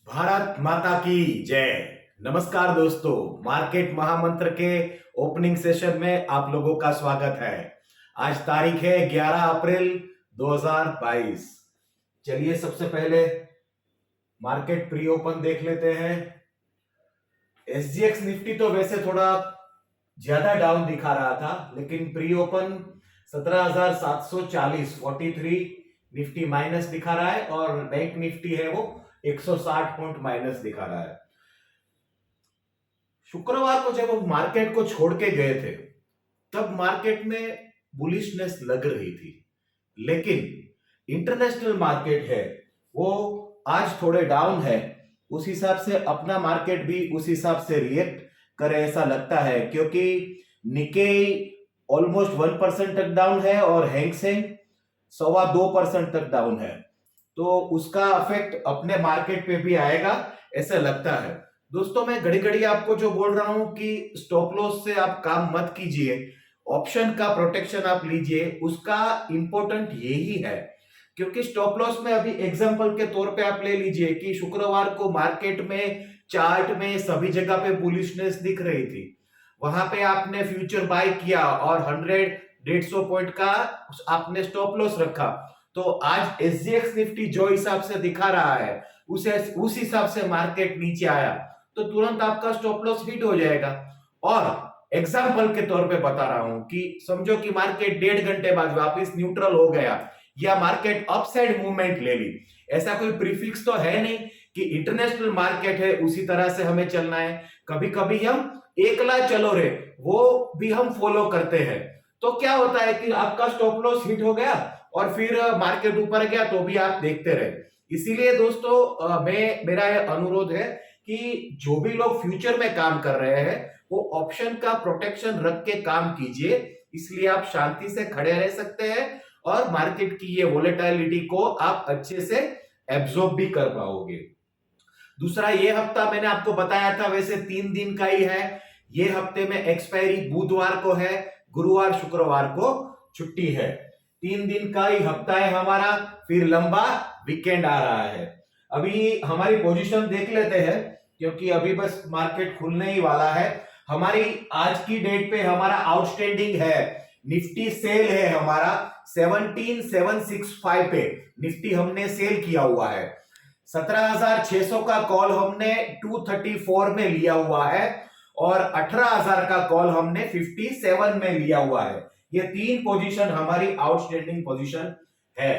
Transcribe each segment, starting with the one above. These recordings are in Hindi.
भारत माता की जय। नमस्कार दोस्तों, मार्केट महामंत्र के ओपनिंग सेशन में आप लोगों का स्वागत है। आज तारीख है 11 अप्रैल 2022। चलिए सबसे पहले मार्केट प्री ओपन देख लेते हैं। एसजीएक्स निफ्टी तो वैसे थोड़ा ज्यादा डाउन दिखा रहा था, लेकिन प्री ओपन 17,740 43 निफ्टी माइनस दिखा रहा है और बैंक निफ्टी है वो 160 पॉइंट माइनस दिखा रहा है। शुक्रवार को जब हम मार्केट को छोड़ के गए थे तब मार्केट में बुलिशनेस लग रही थी, लेकिन इंटरनेशनल मार्केट है वो आज थोड़े डाउन है। उस हिसाब से अपना मार्केट भी उस हिसाब से रिएक्ट करे ऐसा लगता है, क्योंकि निकेई ऑलमोस्ट 1% तक डाउन है और हैंगसेंग 2.25% तक डाउन है, तो उसका इफेक्ट अपने मार्केट पे भी आएगा ऐसा लगता है। दोस्तों, मैं घड़ी घड़ी आपको जो बोल रहा हूं कि स्टॉप लॉस से आप काम मत कीजिए, ऑप्शन का प्रोटेक्शन आप लीजिए, उसका इंपॉर्टेंट यही है। क्योंकि स्टॉप लॉस में अभी एग्जांपल के तौर पे आप ले लीजिए कि शुक्रवार को मार्केट में चार्ट में सभी जगह पे बुलिशनेस दिख रही थी, वहां पे आपने फ्यूचर बाय किया और 100-150 पॉइंट का आपने स्टॉप लॉस रखा, तो आज एसजीएक्स निफ्टी जो हिसाब से दिखा रहा है उस हिसाब से मार्केट नीचे आया तो तुरंत आपका स्टॉप लॉस हिट हो जाएगा। और एग्जांपल के तौर पे बता रहा हूं कि समझो कि मार्केट 1.5 घंटे बाद वापस न्यूट्रल हो गया या मार्केट अपसाइड मूवमेंट ले ली, ऐसा कोई प्रीफिक्स तो है नहीं कि इंटरनेशनल मार्केट है उसी तरह से हमें चलना है। कभी कभी हम एकला चलो रे वो भी हम फॉलो करते हैं, तो क्या होता है कि आपका स्टॉप लॉस हिट हो गया और फिर मार्केट ऊपर गया तो भी आप देखते रहे। इसीलिए दोस्तों मेरा यह अनुरोध है कि जो भी लोग फ्यूचर में काम कर रहे हैं वो ऑप्शन का प्रोटेक्शन रख के काम कीजिए, इसलिए आप शांति से खड़े रह सकते हैं और मार्केट की ये वोलेटिलिटी को आप अच्छे से एब्जॉर्ब भी कर पाओगे। दूसरा, ये हफ्ता मैंने आपको बताया था वैसे 3 दिन का ही है। ये हफ्ते में एक्सपायरी बुधवार को है, गुरुवार शुक्रवार को छुट्टी है। 3 दिन का ही हफ्ता है हमारा, फिर लंबा वीकेंड आ रहा है। अभी हमारी पोजीशन देख लेते हैं, क्योंकि अभी बस मार्केट खुलने ही वाला है। हमारी आज की डेट पे हमारा आउटस्टैंडिंग है, निफ्टी सेल है हमारा 17,765 पे निफ्टी हमने सेल किया हुआ है। 17,600 का कॉल हमने 234 में लिया हुआ है और 18,000 का कॉल हमने 57 में लिया हुआ है। ये 3 पोजीशन हमारी आउटस्टैंडिंग पोजीशन है।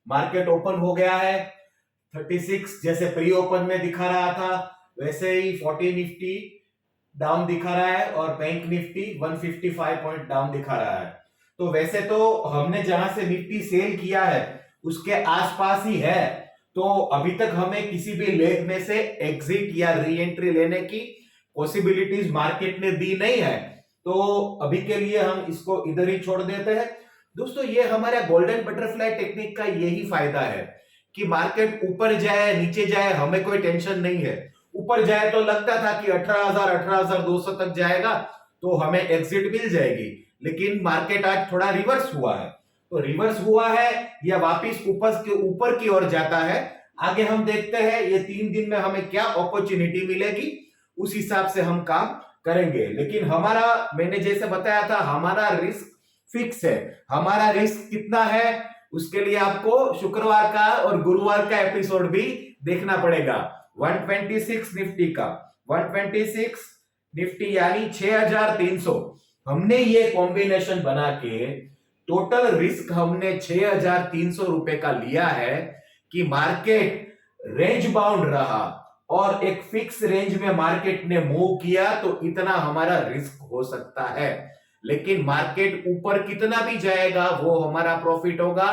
मार्केट ओपन हो गया है 36 जैसे प्री ओपन में दिखा रहा था वैसे ही 40 निफ्टी डाउन दिखा रहा है और बैंक निफ्टी 155 पॉइंट डाउन दिखा रहा है। तो वैसे तो हमने जहां से निफ्टी सेल किया है उसके आसपास ही है, तो अभी तक हमें किसी भी लेग में से एग्जिट या री एंट्री लेने की पॉसिबिलिटीज मार्केट ने दी नहीं है, तो अभी के लिए हम इसको इधर ही छोड़ देते हैं। दोस्तों, ये हमारा गोल्डन बटरफ्लाई टेक्निक का यही फायदा है कि मार्केट ऊपर जाए नीचे जाए हमें कोई टेंशन नहीं है। ऊपर जाए तो लगता था कि 18,000 18,200 तक जाएगा तो हमें एग्जिट मिल जाएगी, लेकिन मार्केट आज थोड़ा रिवर्स हुआ है। तो रिवर्स हुआ है या वापिस ऊपर की ओर जाता है, आगे हम देखते हैं ये 3 दिन में हमें क्या अपॉर्चुनिटी मिलेगी, उस हिसाब से हम काम करेंगे। लेकिन हमारा, मैंने जैसे बताया था, हमारा रिस्क फिक्स है। हमारा रिस्क कितना है उसके लिए आपको शुक्रवार का और गुरुवार का एपिसोड भी देखना पड़ेगा। 126 निफ्टी का 126 निफ्टी यानी 6,300 हमने ये कॉम्बिनेशन बना के टोटल रिस्क हमने 6,300 रुपए का लिया है कि मार्केट रेंज बाउंड रहा और एक फिक्स रेंज में मार्केट ने मूव किया तो इतना हमारा रिस्क हो सकता है। लेकिन मार्केट ऊपर कितना भी जाएगा वो हमारा प्रॉफिट होगा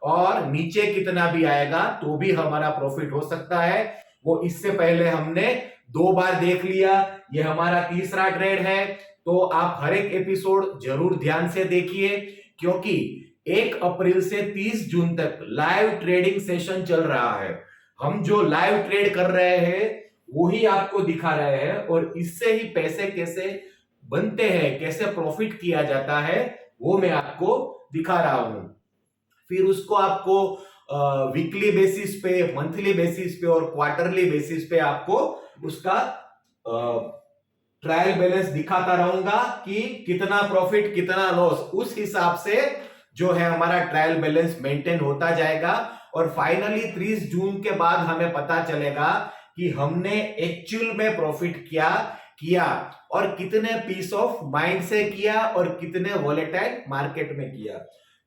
और नीचे कितना भी आएगा तो भी हमारा प्रॉफिट हो सकता है। वो इससे पहले हमने 2 बार देख लिया, ये हमारा तीसरा ट्रेड है। तो आप हर एक एपिसोड जरूर ध्यान से देखिए, क्योंकि 1 अप्रैल से 30 जून तक लाइव ट्रेडिंग सेशन चल रहा है। हम जो लाइव ट्रेड कर रहे हैं वही आपको दिखा रहे हैं और इससे ही पैसे कैसे बनते हैं, कैसे प्रॉफिट किया जाता है वो मैं आपको दिखा रहा हूं। फिर उसको आपको वीकली बेसिस पे, मंथली बेसिस पे और क्वार्टरली बेसिस पे आपको उसका ट्रायल बैलेंस दिखाता रहूंगा कि कितना प्रॉफिट कितना लॉस, उस हिसाब से जो है हमारा ट्रायल बैलेंस मेंटेन होता जाएगा और फाइनली 30 जून के बाद हमें पता चलेगा कि हमने एक्चुअल में प्रॉफिट क्या किया और कितने पीस ऑफ माइंड से किया और कितने वॉलेटाइल मार्केट में किया।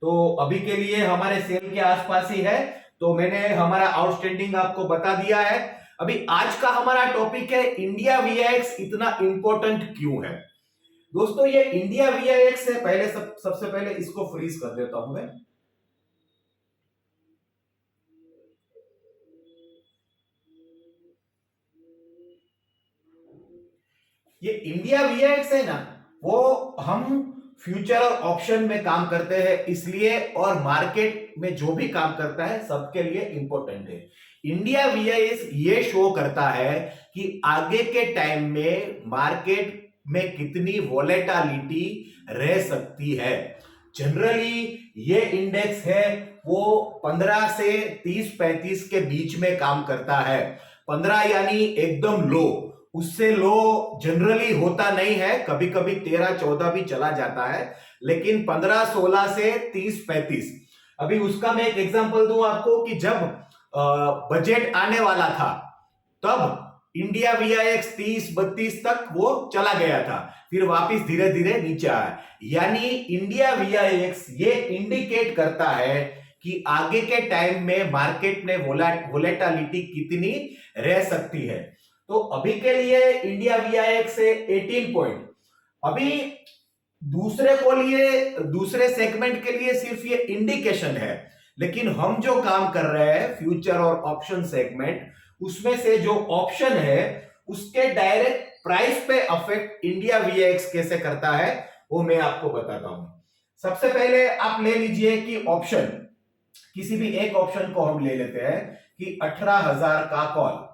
तो अभी के लिए हमारे सेल के आसपास ही है, तो मैंने हमारा आउटस्टैंडिंग आपको बता दिया है। अभी आज का हमारा टॉपिक है इंडिया वीआईएक्स इतना इंपॉर्टेंट क्यों है। दोस्तों ये इंडिया वीआईएक्स से पहले सबसे पहले इसको फ्रीज कर देता हूं मैं। ये इंडिया वीआईएक्स है ना, वो हम फ्यूचर और ऑप्शन में काम करते हैं इसलिए, और मार्केट में जो भी काम करता है सबके लिए इंपॉर्टेंट है। इंडिया वीआईएक्स ये शो करता है कि आगे के टाइम में मार्केट में कितनी वॉलेटिलिटी रह सकती है। जनरली ये इंडेक्स है वो 15 से 30-35 के बीच में काम करता है। 15 यानी एकदम लो, उससे लो जनरली होता नहीं है, कभी कभी 13-14 भी चला जाता है, लेकिन 15-16 से 30-35। अभी उसका मैं एक एग्जांपल दूं आपको कि जब बजट आने वाला था तब इंडिया वीआईएक्स 30-32 तक वो चला गया था, फिर वापस धीरे धीरे नीचे आया। यानी इंडिया वीआईएक्स ये इंडिकेट करता है कि आगे के टाइम में मार्केट में वोलेटिलिटी कितनी रह सकती है। तो अभी के लिए इंडिया वीआईएक्स से 18 पॉइंट, अभी दूसरे सेगमेंट के लिए सिर्फ ये इंडिकेशन है, लेकिन हम जो काम कर रहे हैं फ्यूचर और ऑप्शन सेगमेंट, उसमें से जो ऑप्शन है उसके डायरेक्ट प्राइस पे अफेक्ट इंडिया वीआईएक्स कैसे करता है वो मैं आपको बताता हूं। सबसे पहले आप ले लीजिए कि ऑप्शन, किसी भी एक ऑप्शन को हम ले लेते हैं कि 18,000 का कॉल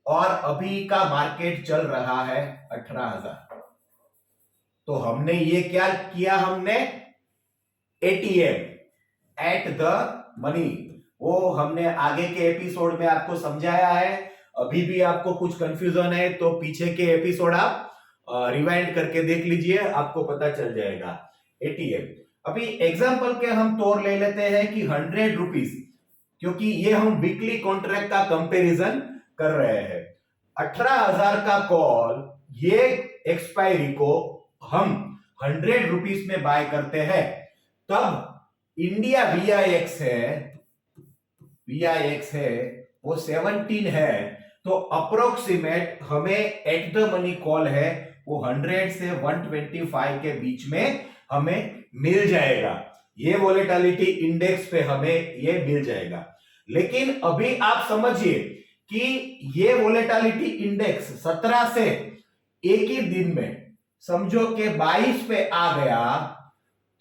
और अभी का मार्केट चल रहा है 18,000। तो हमने ये क्या किया, हमने एटीएम एट द मनी, वो हमने आगे के एपिसोड में आपको समझाया है। अभी भी आपको कुछ कंफ्यूजन है तो पीछे के एपिसोड आप रिवाइंड करके देख लीजिए, आपको पता चल जाएगा। एटीएम, अभी एग्जांपल के हम तौर ले लेते हैं कि 100 रुपीज, क्योंकि ये हम वीकली कॉन्ट्रैक्ट का कंपैरिजन कर रहे हैं। 18,000 का कॉल, ये एक्सपायरी को हम 100 रुपीज में बाय करते हैं, तब इंडिया वीआईएक्स है वो 17 है, तो अप्रोक्सीमेट हमें एट द मनी कॉल है वो 100 से 125 के बीच में हमें मिल जाएगा। ये वोलेटिलिटी इंडेक्स पे हमें ये मिल जाएगा। लेकिन अभी आप समझिए कि ये वोलेटिलिटी इंडेक्स 17 से एक ही दिन में समझो कि 22 पे आ गया,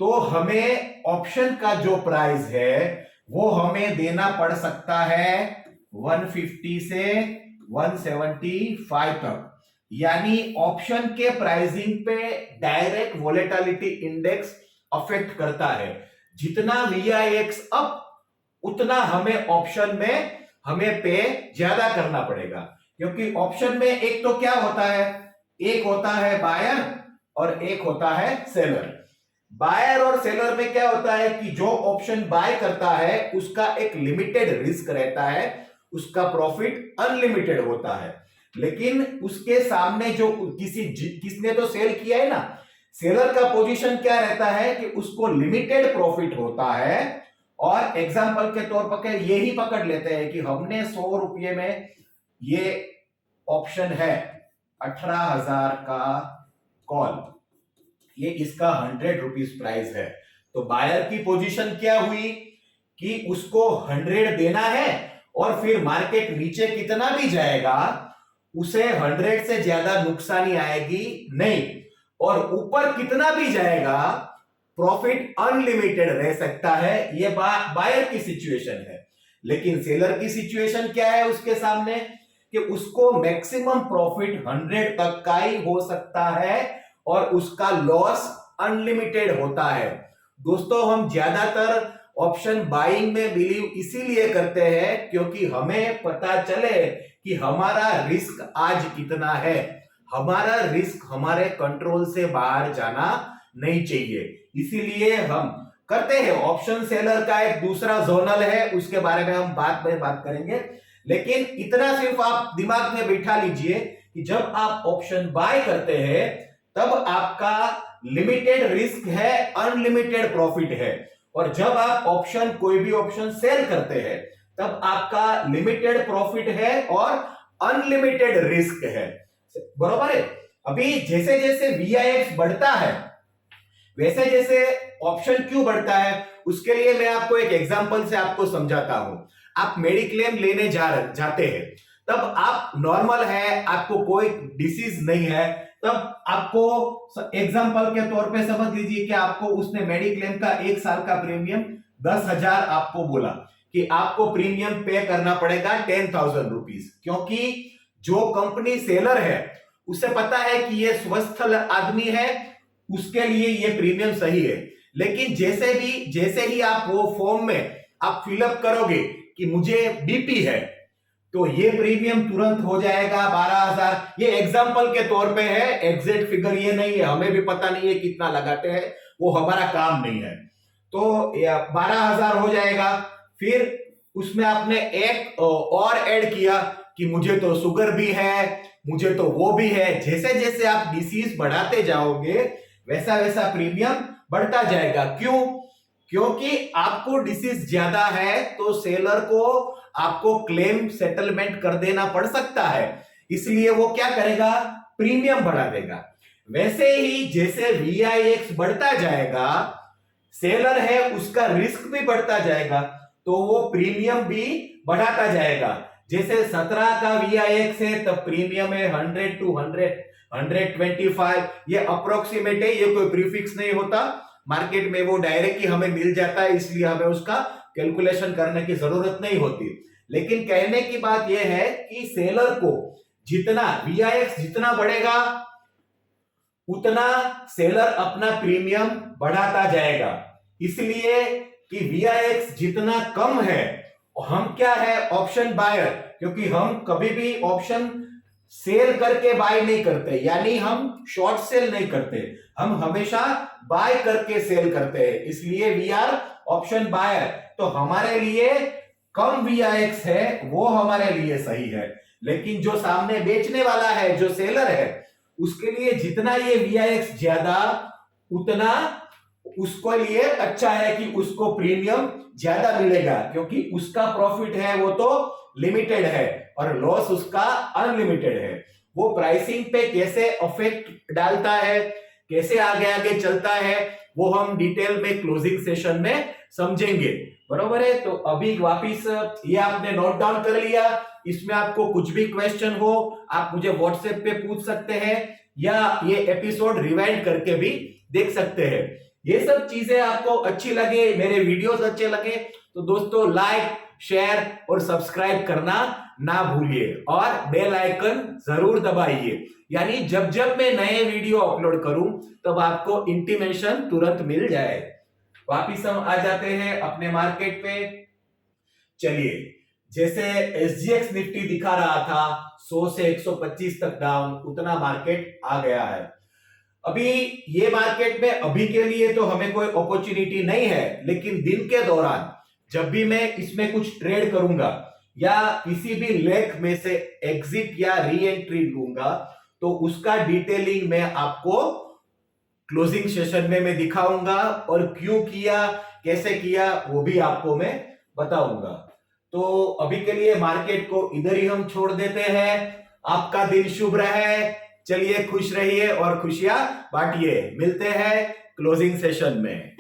तो हमें ऑप्शन का जो प्राइस है वो हमें देना पड़ सकता है 150 से 175 तक। यानी ऑप्शन के प्राइसिंग पे डायरेक्ट वोलेटिलिटी इंडेक्स अफेक्ट करता है। जितना वीआईएक्स अप, उतना हमें ऑप्शन में हमें पे ज्यादा करना पड़ेगा, क्योंकि ऑप्शन में एक तो क्या होता है, एक होता है बायर और एक होता है सेलर। बायर और सेलर में क्या होता है कि जो ऑप्शन बाय करता है उसका एक लिमिटेड रिस्क रहता है, उसका प्रॉफिट अनलिमिटेड होता है। लेकिन उसके सामने जो किसने तो सेल किया है ना, सेलर का पोजीशन क्या रहता है कि उसको लिमिटेड प्रॉफिट होता है। और एग्जांपल के तौर पर यही पकड़ लेते हैं कि हमने 100 रुपये में ये ऑप्शन है 18,000 का कॉल, ये इसका 100 रुपीज प्राइस है, तो बायर की पोजीशन क्या हुई कि उसको 100 देना है और फिर मार्केट नीचे कितना भी जाएगा उसे 100 से ज्यादा नुकसानी आएगी नहीं, और ऊपर कितना भी जाएगा प्रॉफिट अनलिमिटेड रह सकता है। ये बायर की सिचुएशन है। लेकिन सेलर की सिचुएशन क्या है उसके सामने कि उसको मैक्सिमम प्रॉफिट 100 तक का ही हो सकता है और उसका लॉस अनलिमिटेड होता है। दोस्तों हम ज्यादातर ऑप्शन बाइंग में बिलीव इसीलिए करते हैं क्योंकि हमें पता चले कि हमारा रिस्क आज कितना है। हमारा रिस्क हमारे कंट्रोल से बाहर जाना नहीं चाहिए, इसीलिए हम करते हैं। ऑप्शन सेलर का एक दूसरा जोनल है, उसके बारे में हम बाद में बात करेंगे, लेकिन इतना सिर्फ आप दिमाग में बिठा लीजिए कि जब आप ऑप्शन बाय करते हैं तब आपका लिमिटेड रिस्क है, अनलिमिटेड प्रॉफिट है, और जब आप ऑप्शन कोई भी ऑप्शन सेल करते हैं तब आपका लिमिटेड प्रॉफिट है और अनलिमिटेड रिस्क है। बरोबर है। अभी जैसे जैसे VIX बढ़ता है वैसे जैसे ऑप्शन क्यों बढ़ता है, उसके लिए मैं आपको एक एग्जांपल से आपको समझाता हूं। आप मेडिक्लेम लेने जाते हैं, तब आप नॉर्मल है, आपको कोई डिसीज नहीं है, तब आपको एग्जांपल के तौर पे समझ लीजिए कि आपको उसने मेडिक्लेम का 1 साल का प्रीमियम 10,000 आपको बोला कि आपको प्रीमियम पे करना पड़ेगा 10,000 रुपीज, क्योंकि जो कंपनी सेलर है उसे पता है कि ये स्वस्थ आदमी है, उसके लिए ये प्रीमियम सही है। लेकिन जैसे ही आप वो फॉर्म में आप फिलअप करोगे कि मुझे बीपी है, तो ये प्रीमियम तुरंत हो जाएगा 12,000। ये एग्जांपल के तौर पे है, एग्जैक्ट फिगर ये नहीं है, हमें भी पता नहीं है कितना लगाते हैं, वो हमारा काम नहीं है। तो 12,000 हो जाएगा। फिर उसमें आपने एक और ऐड किया कि मुझे तो शुगर भी है, मुझे तो वो भी है। जैसे जैसे आप डिसीज बढ़ाते जाओगे वैसा वैसा प्रीमियम बढ़ता जाएगा। क्यों? क्योंकि आपको डिसीज ज्यादा है तो सेलर को आपको क्लेम सेटलमेंट कर देना पड़ सकता है, इसलिए वो क्या करेगा, प्रीमियम बढ़ा देगा। वैसे ही जैसे VIX बढ़ता जाएगा, सेलर है उसका रिस्क भी बढ़ता जाएगा, तो वो प्रीमियम भी बढ़ाता जाएगा। जैसे 17 का VIX है तब प्रीमियम है 100 to 125। ये अप्रोक्सीमेट है, ये कोई प्रीफिक्स नहीं होता, मार्केट में वो डायरेक्ट ही हमें मिल जाता है, इसलिए हमें उसका कैलकुलेशन करने की जरूरत नहीं होती। लेकिन कहने की बात यह है कि सेलर को जितना VIX जितना बढ़ेगा उतना सेलर अपना प्रीमियम बढ़ाता जाएगा, इसलिए कि VIX जितना कम है, हम क्या है, ऑप्शन बायर, क्योंकि हम कभी भी ऑप्शन सेल करके बाय नहीं करते, यानी हम शॉर्ट सेल नहीं करते, हम हमेशा बाय करके सेल करते हैं, इसलिए वी आर ऑप्शन बायर। तो हमारे लिए कम VIX है वो हमारे लिए सही है, लेकिन जो सामने बेचने वाला है, जो सेलर है, उसके लिए जितना ये VIX ज्यादा उतना उसको लिए अच्छा है कि उसको प्रीमियम ज्यादा मिलेगा, क्योंकि उसका प्रॉफिट है वो तो लिमिटेड है और लॉस उसका अनलिमिटेड है। वो प्राइसिंग पे कैसे इफेक्ट डालता है, कैसे आगे आगे चलता है, वो हम डिटेल में क्लोजिंग सेशन में समझेंगे। बरोबर है। तो अभी वापिस ये आपने नोट डाउन कर लिया, इसमें आपको कुछ भी क्वेश्चन हो आप मुझे व्हाट्सएप पे पूछ सकते हैं, या ये एपिसोड रिवाइंड करके भी देख सकते हैं। ये सब चीजें आपको अच्छी लगे, मेरे वीडियोस अच्छे लगे, तो दोस्तों लाइक, शेयर और सब्सक्राइब करना ना भूलिए और बेल आइकन जरूर दबाइए, यानी जब जब मैं नए वीडियो अपलोड करूं तब आपको इंटीमेशन तुरंत मिल जाए। वापिस हम आ जाते हैं अपने मार्केट पे। चलिए, जैसे SGX निफ्टी दिखा रहा था 100 से 125 तक डाउन, उतना मार्केट आ गया है। अभी ये मार्केट में अभी के लिए तो हमें कोई अपॉर्चुनिटी नहीं है, लेकिन दिन के दौरान जब भी मैं इसमें कुछ ट्रेड करूंगा या किसी भी लेग में से एग्जिट या री एंट्री लूंगा, तो उसका डिटेलिंग मैं आपको क्लोजिंग सेशन में मैं दिखाऊंगा, और क्यों किया, कैसे किया, वो भी आपको मैं बताऊंगा। तो अभी के लिए मार्केट को इधर ही हम छोड़ देते हैं। आपका दिन शुभ रहे, चलिए खुश रहिए और खुशियां बांटिए। मिलते हैं क्लोजिंग सेशन में।